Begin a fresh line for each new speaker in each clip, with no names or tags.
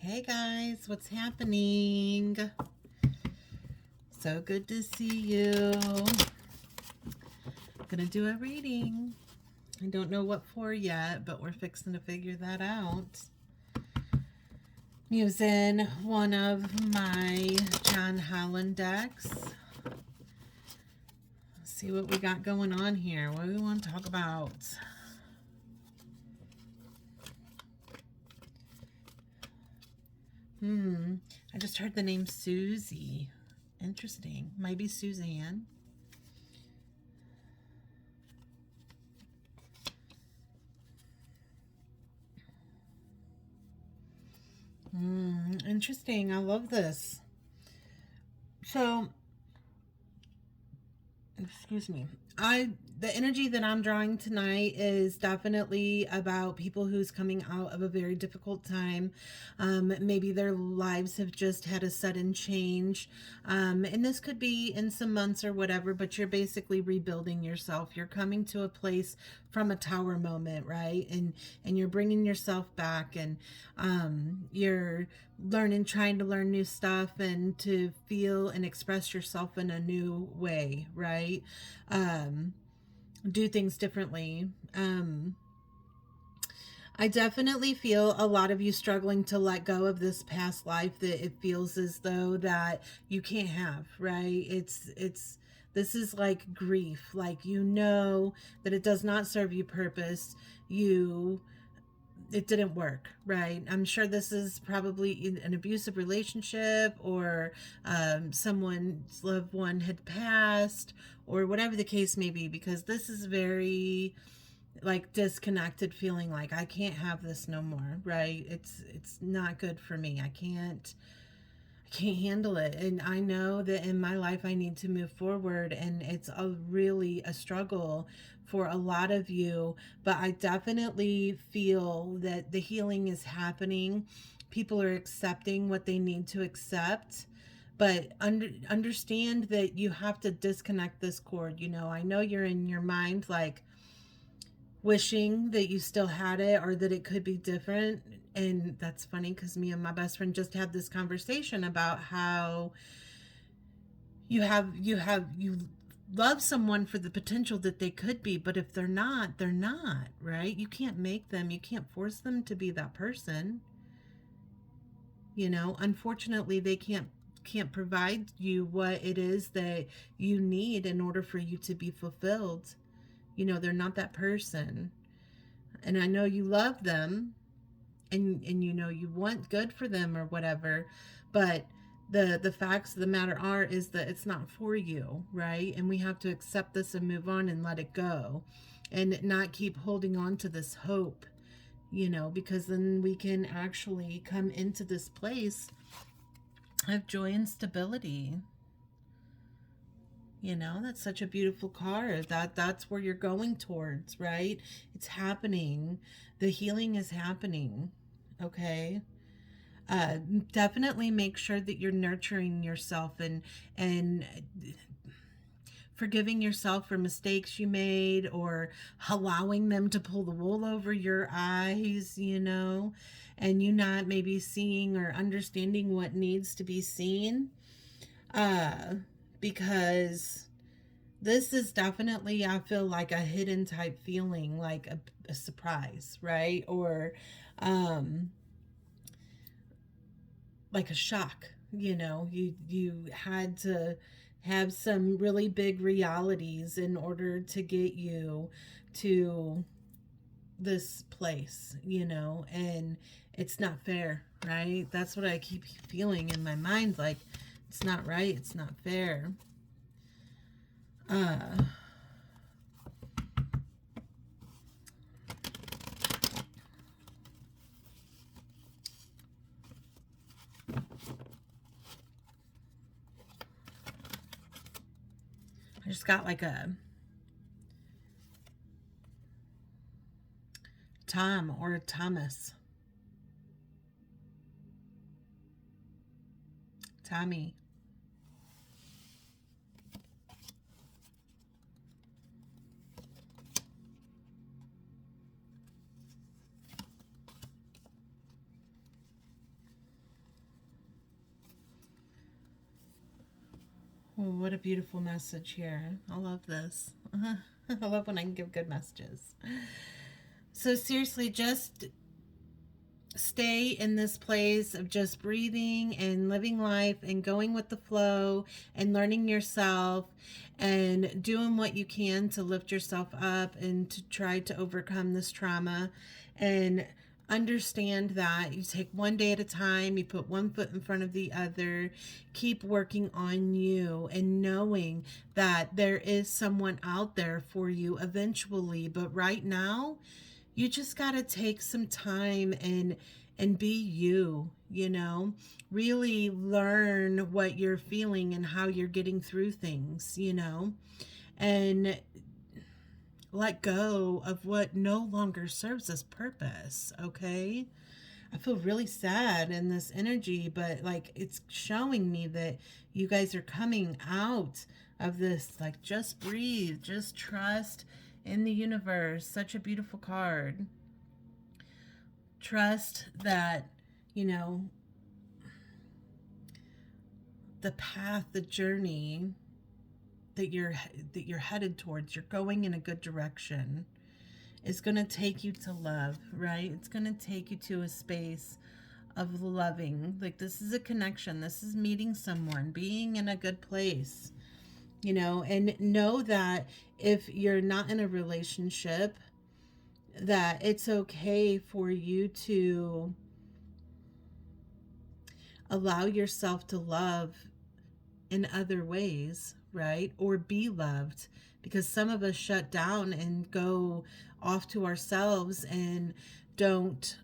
Hey guys, what's happening? So good to see you. Gonna do a reading. I don't know what for yet, but we're fixing to figure that out. Using one of my John Holland decks. Let's see what we got going on here. What do we want to talk about? I just heard the name Susie. Interesting. Might be Suzanne. Interesting. I love this. So, excuse me. The energy that I'm drawing tonight is definitely about people who's coming out of a very difficult time. Maybe their lives have just had a sudden change. And this could be in some months or whatever, but you're basically rebuilding yourself. You're coming to a place from a tower moment, right? And you're bringing yourself back, and you're trying to learn new stuff and to feel and express yourself in a new way, right? Do things differently. I definitely feel a lot of you struggling to let go of this past life that it feels as though that you can't have, right? This is like grief. Like, you know that it does not serve you purpose. It didn't work, right? I'm sure this is probably an abusive relationship, or someone's loved one had passed, or whatever the case may be, because this is very like disconnected, feeling like I can't have this no more, right? It's not good for me. I can't handle it. And I know that in my life I need to move forward, and it's really a struggle for a lot of you, but I definitely feel that the healing is happening. People are accepting what they need to accept, but understand that you have to disconnect this cord. I know you're in your mind like wishing that you still had it, or that it could be different. And that's funny because me and my best friend just had this conversation about how you love someone for the potential that they could be, but if they're not, they're not, right? You can't make them, you can't force them to be that person. Unfortunately, they can't provide you what it is that you need in order for you to be fulfilled. They're not that person. And I know you love them, and you want good for them or whatever, but the facts of the matter is that it's not for you, right? And we have to accept this and move on and let it go, and not keep holding on to this hope, because then we can actually come into this place of joy and stability. That's such a beautiful card. That's where you're going towards, right? It's happening. The healing is happening. Okay. Definitely make sure that you're nurturing yourself, and forgiving yourself for mistakes you made, or allowing them to pull the wool over your eyes, and you not maybe seeing or understanding what needs to be seen. Because this is definitely, I feel like, a hidden type feeling, like a surprise, right? Or like a shock. You had to have some really big realities in order to get you to this place, and it's not fair, right? That's what I keep feeling in my mind, like it's not right, it's not fair. I just got like a Tom or a Thomas. Tommy. what a beautiful message here. I love this. I love when I can give good messages. So, seriously, just stay in this place of just breathing and living life and going with the flow and learning yourself and doing what you can to lift yourself up and to try to overcome this trauma, and understand that you take one day at a time, you put one foot in front of the other, keep working on you and knowing that there is someone out there for you eventually. But right now, you just got to take some time and be you, really learn what you're feeling and how you're getting through things, and let go of what no longer serves us purpose. Okay, I feel really sad in this energy, but like it's showing me that you guys are coming out of this. Like, just breathe, just trust in the universe. Such a beautiful card. Trust that, the path, the journey that you're headed towards, you're going in a good direction, is going to take you to love, right? It's going to take you to a space of loving. Like, this is a connection. This is meeting someone, being in a good place, and know that if you're not in a relationship, that it's okay for you to allow yourself to love in other ways, right? Or be loved, because some of us shut down and go off to ourselves and don't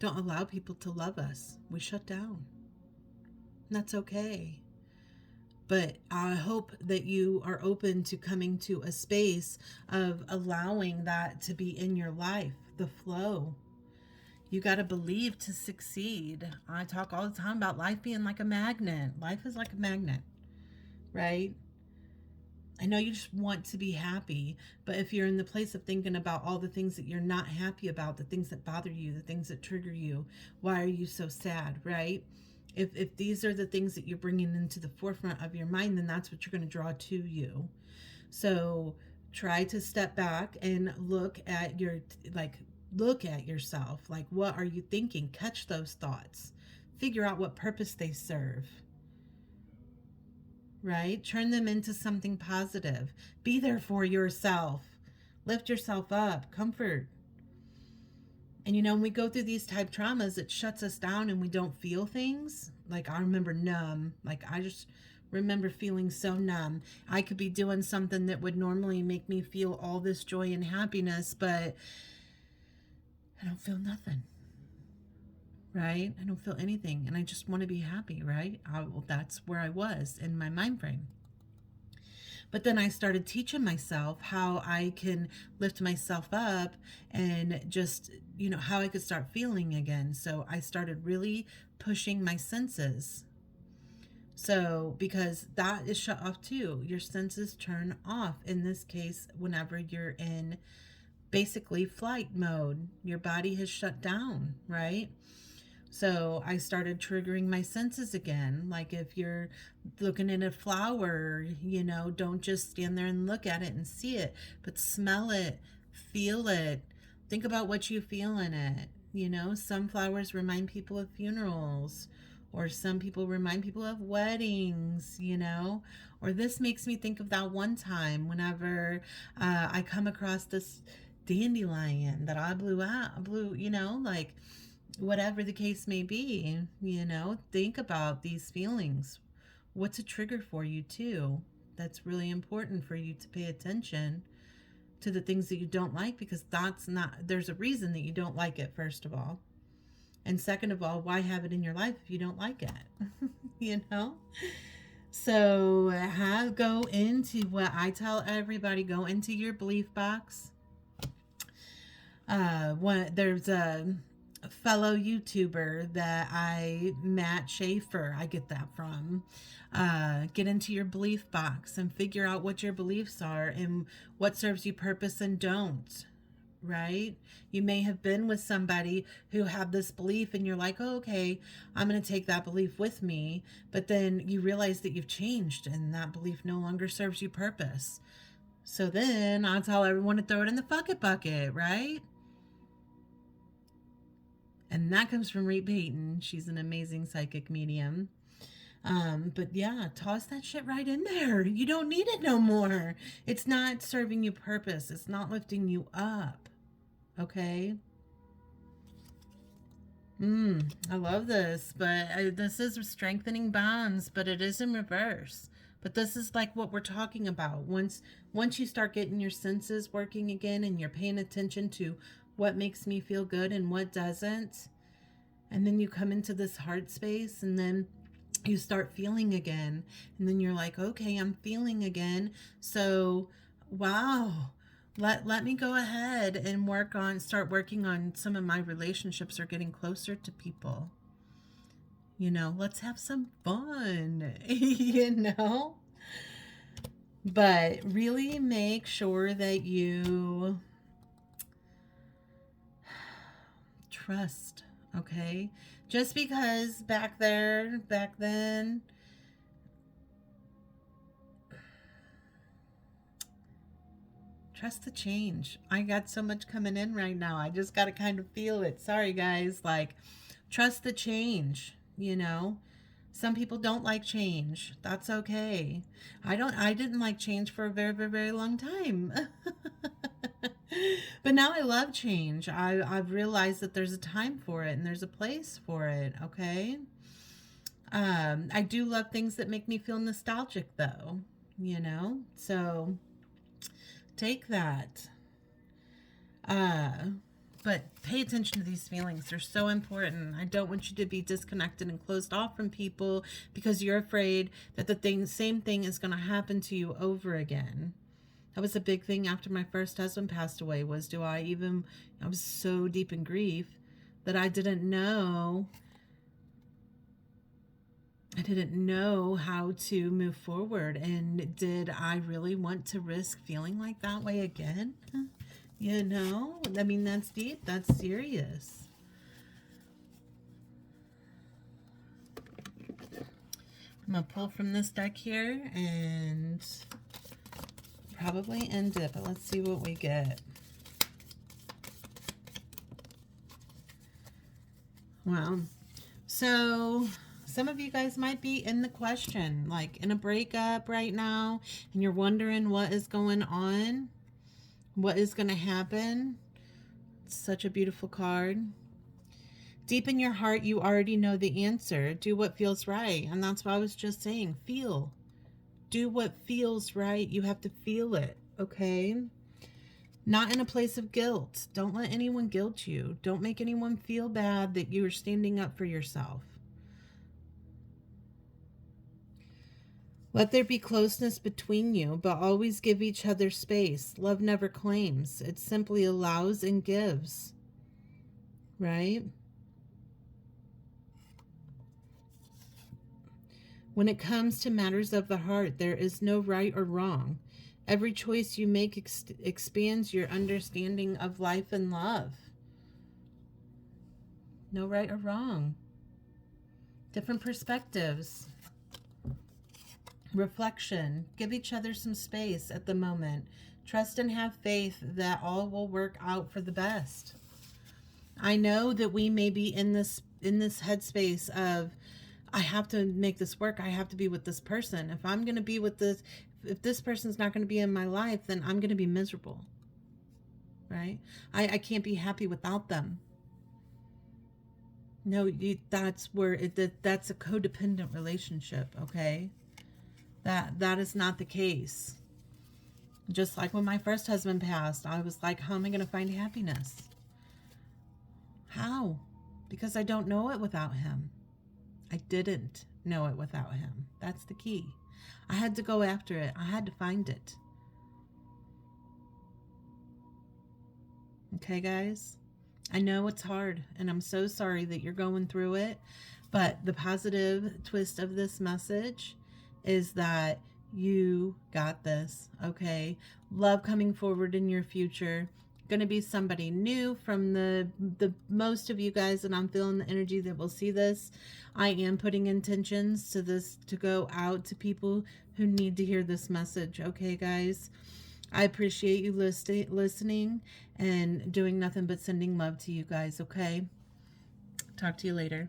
allow people to love us. We shut down. And that's okay. But I hope that you are open to coming to a space of allowing that to be in your life, the flow. You got to believe to succeed. I talk all the time about life being like a magnet. Life is like a magnet, right? I know you just want to be happy, but if you're in the place of thinking about all the things that you're not happy about, the things that bother you, the things that trigger you, why are you so sad, right? If these are the things that you're bringing into the forefront of your mind, then that's what you're going to draw to you. So try to step back and look at yourself. Like, what are you thinking? Catch those thoughts. Figure out what purpose they serve. Right? Turn them into something positive. Be there for yourself. Lift yourself up. Comfort. And when we go through these type traumas, it shuts us down and we don't feel things. Like, I remember numb. Like, I just remember feeling so numb. I could be doing something that would normally make me feel all this joy and happiness, but I don't feel nothing. Right? I don't feel anything. And I just want to be happy, right? Well, that's where I was in my mind frame. But then I started teaching myself how I can lift myself up and just, how I could start feeling again. So I started really pushing my senses. So, because that is shut off too. Your senses turn off, in this case, whenever you're in basically flight mode. Your body has shut down, right? So I started triggering my senses again. Like, if you're looking at a flower, don't just stand there and look at it and see it, but smell it, feel it, think about what you feel in it. Some flowers remind people of funerals, or some people remind people of weddings, or this makes me think of that one time whenever I come across this dandelion that I blew, like, whatever the case may be, think about these feelings. What's a trigger for you too? That's really important for you to pay attention to the things that you don't like, because there's a reason that you don't like it, first of all. And second of all, why have it in your life if you don't like it? So go into what I tell everybody, go into your belief box. There's a fellow YouTuber that Matt Schaefer, I get that from. Get into your belief box and figure out what your beliefs are and what serves you purpose and don't. right? You may have been with somebody who had this belief and you're like, oh, okay, I'm going to take that belief with me. But then you realize that you've changed and that belief no longer serves you purpose. So then I'll tell everyone to throw it in the fuck it bucket, right? And that comes from Reed Payton. She's an amazing psychic medium. But yeah, toss that shit right in there. You don't need it no more. It's not serving you purpose. It's not lifting you up. Okay? I love this, but this is strengthening bonds, but it is in reverse. But this is like what we're talking about. Once you start getting your senses working again and you're paying attention to what makes me feel good and what doesn't, and then you come into this heart space and then you start feeling again, and then you're like, okay, I'm feeling again. So, wow. Let me go ahead and start working on some of my relationships or getting closer to people. Let's have some fun, But really make sure that you trust, okay? Just because back then, trust the change. I got so much coming in right now. I just got to kind of feel it. Sorry, guys. Like, trust the change, Some people don't like change. That's okay. I didn't like change for a very, very, very long time. But now I love change. I've realized that there's a time for it and there's a place for it, okay? I do love things that make me feel nostalgic, though, So take that. But pay attention to these feelings. They're so important. I don't want you to be disconnected and closed off from people because you're afraid that same thing is going to happen to you over again. That was a big thing after my first husband passed away I was so deep in grief that I didn't know how to move forward. And did I really want to risk feeling like that way again? I mean, that's deep. That's serious. I'm going to pull from this deck here and probably end it, but let's see what we get. Wow. So some of you guys might be in the question, like in a breakup right now, and you're wondering what is going on, what is going to happen. It's such a beautiful card. Deep in your heart, you already know the answer. Do what feels right. And that's what I was just saying. Feel. Do what feels right. You have to feel it, okay? Not in a place of guilt. Don't let anyone guilt you. Don't make anyone feel bad that you are standing up for yourself. Let there be closeness between you, but always give each other space. Love never claims. It simply allows and gives. Right? When it comes to matters of the heart, there is no right or wrong. Every choice you make expands your understanding of life and love. No right or wrong. Different perspectives. Reflection. Give each other some space at the moment. Trust and have faith that all will work out for the best. I know that we may be in this headspace of, I have to make this work. I have to be with this person. If I'm going to be with this, if this person's not going to be in my life, then I'm going to be miserable. Right? I can't be happy without them. No, that's where that's a codependent relationship. Okay. That is not the case. Just like when my first husband passed, I was like, how am I going to find happiness? How? Because I don't know it without him. I didn't know it without him. That's the key. I had to go after it. I had to find it. Okay, guys? I know it's hard, and I'm so sorry that you're going through it, but the positive twist of this message is that you got this, okay? Love coming forward in your future. going to be somebody new from the most of you guys, and I'm feeling the energy that will see this. I am putting intentions to this to go out to people who need to hear this message. Okay, guys? I appreciate you listening and doing nothing but sending love to you guys, okay? Talk to you later.